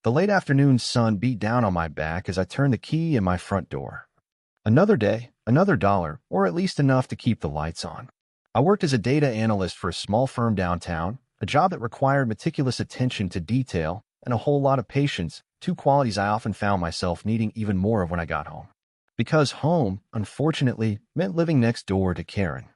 The late afternoon sun beat down on my back as I turned the key in my front door. Another day, another dollar, or at least enough to keep the lights on. I worked as a data analyst for a small firm downtown, a job that required meticulous attention to detail and a whole lot of patience, two qualities I often found myself needing even more of when I got home. Because home, unfortunately, meant living next door to Karen.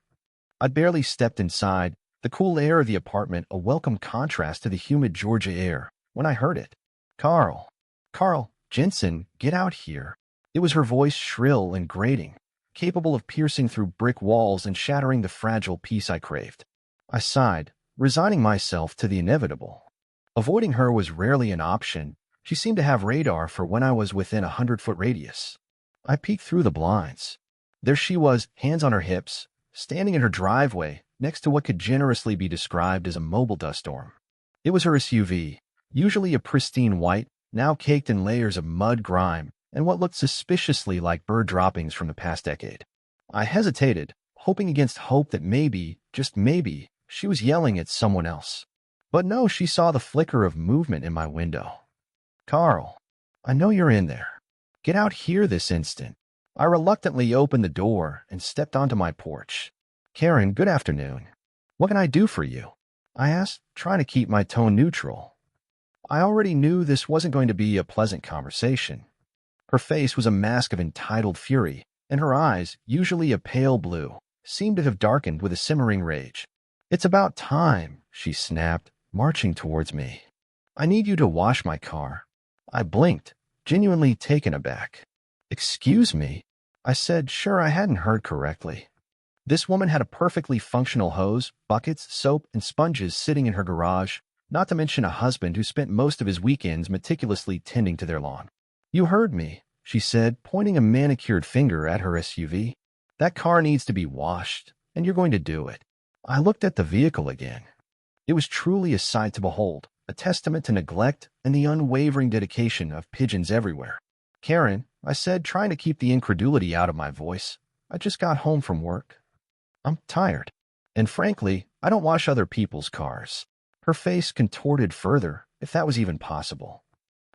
I'd barely stepped inside, the cool air of the apartment a welcome contrast to the humid Georgia air, when I heard it. Carl, Jensen, get out here. It was her voice, shrill and grating, capable of piercing through brick walls and shattering the fragile peace I craved. I sighed, resigning myself to the inevitable. Avoiding her was rarely an option. She seemed to have radar for when I was within 100-foot radius. I peeked through the blinds. There she was, hands on her hips, standing in her driveway, next to what could generously be described as a mobile dust storm. It was her SUV, usually a pristine white, now caked in layers of mud, grime, and what looked suspiciously like bird droppings from the past decade. I hesitated, hoping against hope that maybe, just maybe, she was yelling at someone else. But no, she saw the flicker of movement in my window. Carl, I know you're in there. Get out here this instant. I reluctantly opened the door and stepped onto my porch. Karen, good afternoon. What can I do for you? I asked, trying to keep my tone neutral. I already knew this wasn't going to be a pleasant conversation. Her face was a mask of entitled fury, and her eyes, usually a pale blue, seemed to have darkened with a simmering rage. It's about time, she snapped, marching towards me. I need you to wash my car. I blinked, genuinely taken aback. Excuse me? I said, sure I hadn't heard correctly. This woman had a perfectly functional hose, buckets, soap, and sponges sitting in her garage, not to mention a husband who spent most of his weekends meticulously tending to their lawn. You heard me, she said, pointing a manicured finger at her SUV. That car needs to be washed, and you're going to do it. I looked at the vehicle again. It was truly a sight to behold, a testament to neglect and the unwavering dedication of pigeons everywhere. Karen, I said, trying to keep the incredulity out of my voice, I just got home from work. I'm tired. And frankly, I don't wash other people's cars. Her face contorted further, if that was even possible.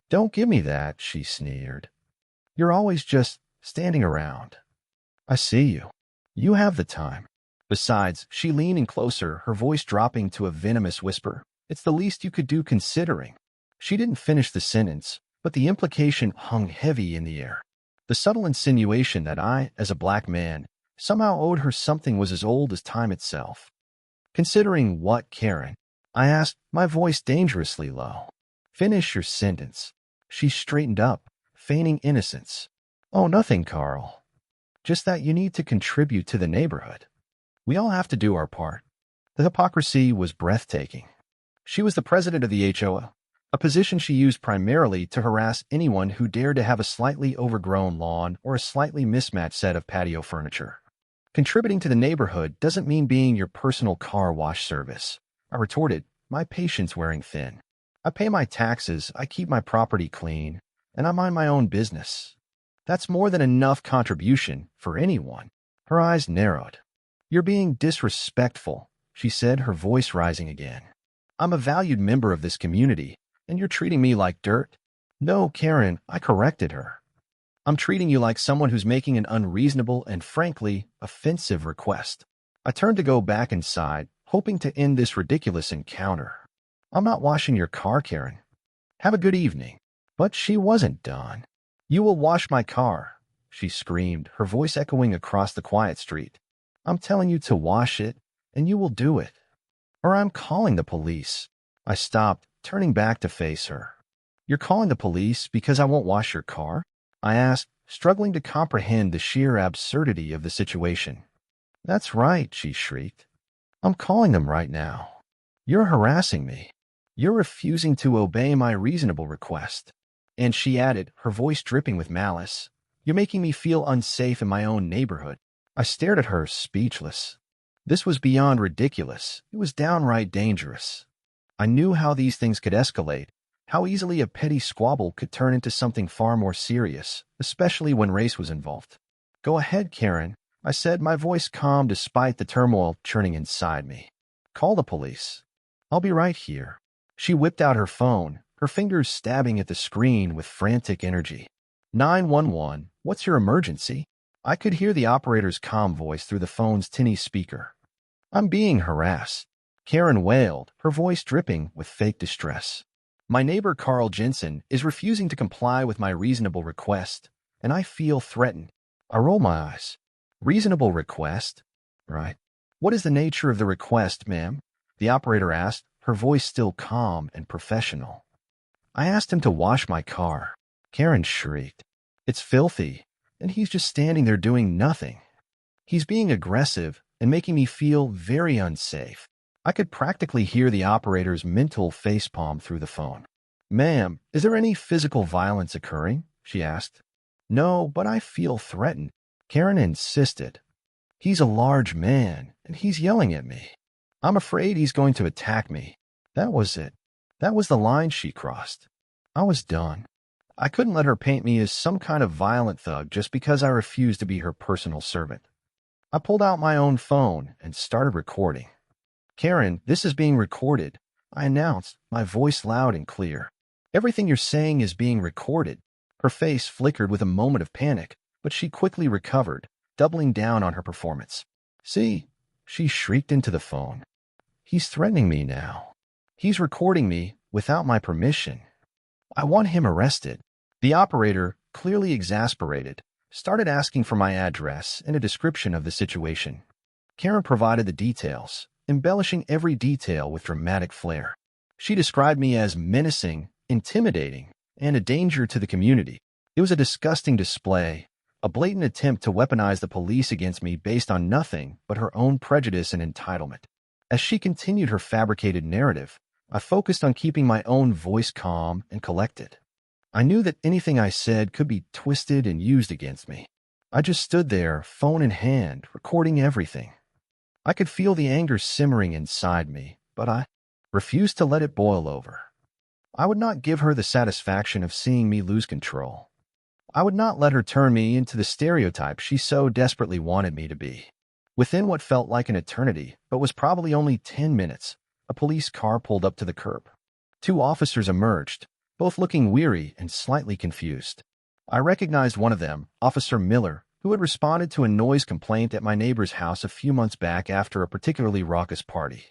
Don't give me that, she sneered. You're always just standing around. I see you. You have the time. Besides, she leaned in closer, her voice dropping to a venomous whisper. It's the least you could do considering. She didn't finish the sentence, but the implication hung heavy in the air. The subtle insinuation that I, as a black man, somehow owed her something was as old as time itself. Considering what, Karen? I asked, my voice dangerously low. Finish your sentence. She straightened up, feigning innocence. Oh, nothing, Carl. Just that you need to contribute to the neighborhood. We all have to do our part. The hypocrisy was breathtaking. She was the president of the HOA, a position she used primarily to harass anyone who dared to have a slightly overgrown lawn or a slightly mismatched set of patio furniture. Contributing to the neighborhood doesn't mean being your personal car wash service, I retorted, my patience wearing thin. I pay my taxes, I keep my property clean, and I mind my own business. That's more than enough contribution for anyone. Her eyes narrowed. You're being disrespectful, she said, her voice rising again. I'm a valued member of this community, and you're treating me like dirt? No, Karen, I corrected her. I'm treating you like someone who's making an unreasonable and, frankly, offensive request. I turned to go back inside, hoping to end this ridiculous encounter. I'm not washing your car, Karen. Have a good evening. But she wasn't done. You will wash my car, she screamed, her voice echoing across the quiet street. I'm telling you to wash it, and you will do it. Or I'm calling the police. I stopped, turning back to face her. You're calling the police because I won't wash your car? I asked, struggling to comprehend the sheer absurdity of the situation. That's right, she shrieked. I'm calling them right now. You're harassing me. You're refusing to obey my reasonable request. And she added, her voice dripping with malice, you're making me feel unsafe in my own neighborhood. I stared at her, speechless. This was beyond ridiculous. It was downright dangerous. I knew how these things could escalate, how easily a petty squabble could turn into something far more serious, especially when race was involved. Go ahead, Karen, I said, my voice calm despite the turmoil churning inside me. Call the police. I'll be right here. She whipped out her phone, her fingers stabbing at the screen with frantic energy. 911, what's your emergency? I could hear the operator's calm voice through the phone's tinny speaker. I'm being harassed, Karen wailed, her voice dripping with fake distress. My neighbor Carl Jensen is refusing to comply with my reasonable request, and I feel threatened. I roll my eyes. Reasonable request? Right. What is the nature of the request, ma'am? The operator asked, her voice still calm and professional. I asked him to wash my car. Karen shrieked. It's filthy, and he's just standing there doing nothing. He's being aggressive and making me feel very unsafe. I could practically hear the operator's mental facepalm through the phone. Ma'am, is there any physical violence occurring? She asked. No, but I feel threatened. Karen insisted. He's a large man, and he's yelling at me. I'm afraid he's going to attack me. That was it. That was the line she crossed. I was done. I couldn't let her paint me as some kind of violent thug just because I refused to be her personal servant. I pulled out my own phone and started recording. Karen, this is being recorded, I announced, my voice loud and clear. Everything you're saying is being recorded. Her face flickered with a moment of panic, but she quickly recovered, doubling down on her performance. See, she shrieked into the phone. He's threatening me now. He's recording me without my permission. I want him arrested. The operator, clearly exasperated, started asking for my address and a description of the situation. Karen provided the details, embellishing every detail with dramatic flair. She described me as menacing, intimidating, and a danger to the community. It was a disgusting display, a blatant attempt to weaponize the police against me based on nothing but her own prejudice and entitlement. As she continued her fabricated narrative, I focused on keeping my own voice calm and collected. I knew that anything I said could be twisted and used against me. I just stood there, phone in hand, recording everything. I could feel the anger simmering inside me, but I refused to let it boil over. I would not give her the satisfaction of seeing me lose control. I would not let her turn me into the stereotype she so desperately wanted me to be. Within what felt like an eternity, but was probably only 10 minutes, a police car pulled up to the curb. 2 officers emerged, both looking weary and slightly confused. I recognized one of them, Officer Miller, who had responded to a noise complaint at my neighbor's house a few months back after a particularly raucous party.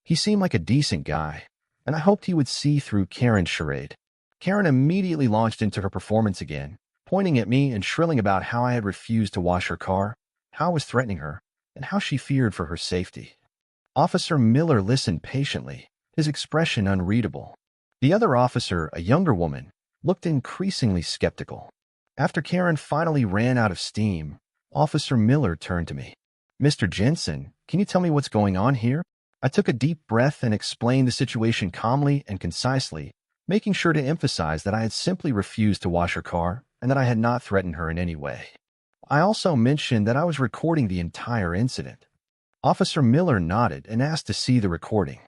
He seemed like a decent guy, and I hoped he would see through Karen's charade. Karen immediately launched into her performance again, pointing at me and shrilling about how I had refused to wash her car, how I was threatening her, and how she feared for her safety. Officer Miller listened patiently, his expression unreadable. The other officer, a younger woman, looked increasingly skeptical. After Karen finally ran out of steam, Officer Miller turned to me. Mr. Jensen, can you tell me what's going on here? I took a deep breath and explained the situation calmly and concisely, making sure to emphasize that I had simply refused to wash her car and that I had not threatened her in any way. I also mentioned that I was recording the entire incident. Officer Miller nodded and asked to see the recording.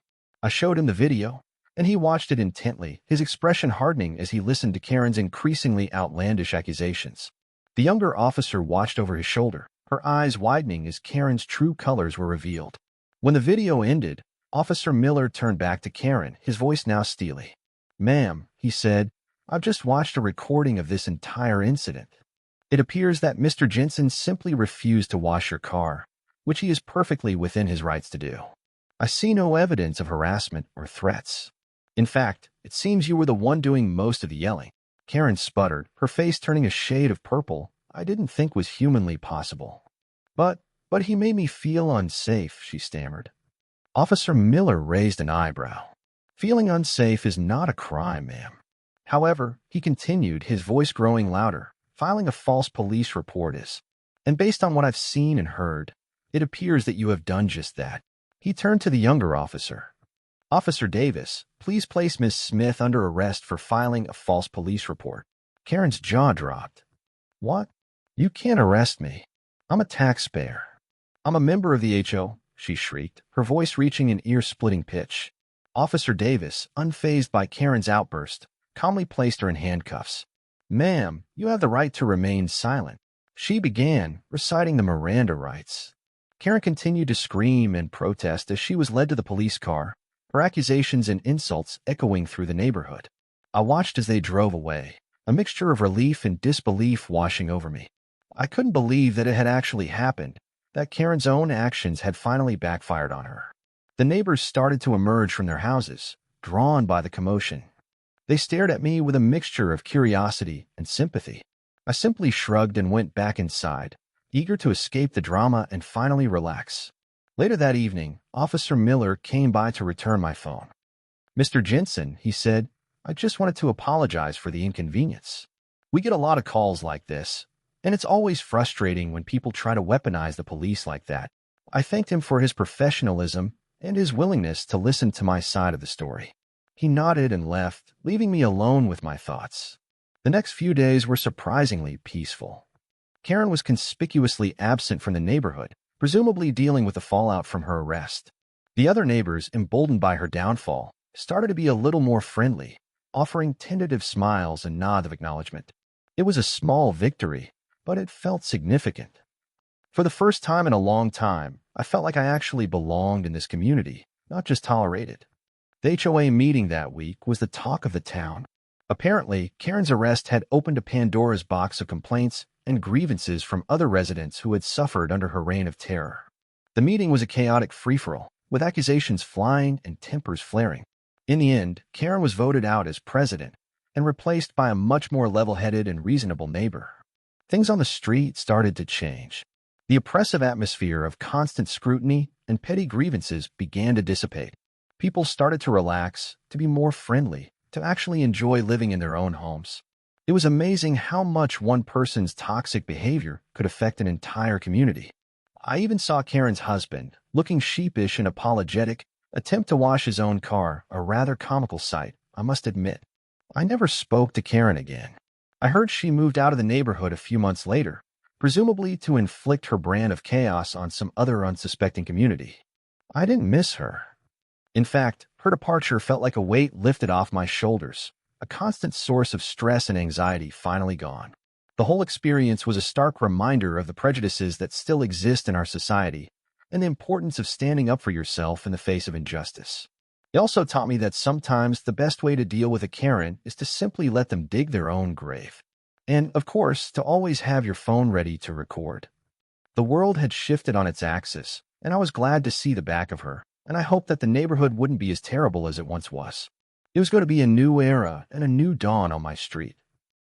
I showed him the video, and he watched it intently, his expression hardening as he listened to Karen's increasingly outlandish accusations. The younger officer watched over his shoulder, her eyes widening as Karen's true colors were revealed. When the video ended, Officer Miller turned back to Karen, his voice now steely. Ma'am, he said, I've just watched a recording of this entire incident. It appears that Mr. Jensen simply refused to wash your car, which he is perfectly within his rights to do. I see no evidence of harassment or threats. In fact, it seems you were the one doing most of the yelling. Karen sputtered, her face turning a shade of purple I didn't think was humanly possible. But he made me feel unsafe, she stammered. Officer Miller raised an eyebrow. Feeling unsafe is not a crime, ma'am. However, he continued, his voice growing louder, filing a false police report is. And based on what I've seen and heard, it appears that you have done just that. He turned to the younger officer. Officer Davis, please place Ms. Smith under arrest for filing a false police report. Karen's jaw dropped. What? You can't arrest me. I'm a taxpayer. I'm a member of the HO, she shrieked, her voice reaching an ear-splitting pitch. Officer Davis, unfazed by Karen's outburst, calmly placed her in handcuffs. Ma'am, you have the right to remain silent. She began, reciting the Miranda rights. Karen continued to scream and protest as she was led to the police car, her accusations and insults echoing through the neighborhood. I watched as they drove away, a mixture of relief and disbelief washing over me. I couldn't believe that it had actually happened, that Karen's own actions had finally backfired on her. The neighbors started to emerge from their houses, drawn by the commotion. They stared at me with a mixture of curiosity and sympathy. I simply shrugged and went back inside, eager to escape the drama and finally relax. Later that evening, Officer Miller came by to return my phone. "Mr. Jensen," he said, "I just wanted to apologize for the inconvenience. We get a lot of calls like this, and it's always frustrating when people try to weaponize the police like that." I thanked him for his professionalism and his willingness to listen to my side of the story. He nodded and left, leaving me alone with my thoughts. The next few days were surprisingly peaceful. Karen was conspicuously absent from the neighborhood, presumably dealing with the fallout from her arrest. The other neighbors, emboldened by her downfall, started to be a little more friendly, offering tentative smiles and nods of acknowledgement. It was a small victory, but it felt significant. For the first time in a long time, I felt like I actually belonged in this community, not just tolerated. The HOA meeting that week was the talk of the town. Apparently, Karen's arrest had opened a Pandora's box of complaints and grievances from other residents who had suffered under her reign of terror. The meeting was a chaotic free-for-all, with accusations flying and tempers flaring. In the end, Karen was voted out as president and replaced by a much more level-headed and reasonable neighbor. Things on the street started to change. The oppressive atmosphere of constant scrutiny and petty grievances began to dissipate. People started to relax, to be more friendly, to actually enjoy living in their own homes. It was amazing how much one person's toxic behavior could affect an entire community. I even saw Karen's husband, looking sheepish and apologetic, attempt to wash his own car, a rather comical sight, I must admit. I never spoke to Karen again. I heard she moved out of the neighborhood a few months later, presumably to inflict her brand of chaos on some other unsuspecting community. I didn't miss her. In fact, her departure felt like a weight lifted off my shoulders, a constant source of stress and anxiety finally gone. The whole experience was a stark reminder of the prejudices that still exist in our society and the importance of standing up for yourself in the face of injustice. It also taught me that sometimes the best way to deal with a Karen is to simply let them dig their own grave. And, of course, to always have your phone ready to record. The world had shifted on its axis, and I was glad to see the back of her, and I hoped that the neighborhood wouldn't be as terrible as it once was. It was going to be a new era and a new dawn on my street.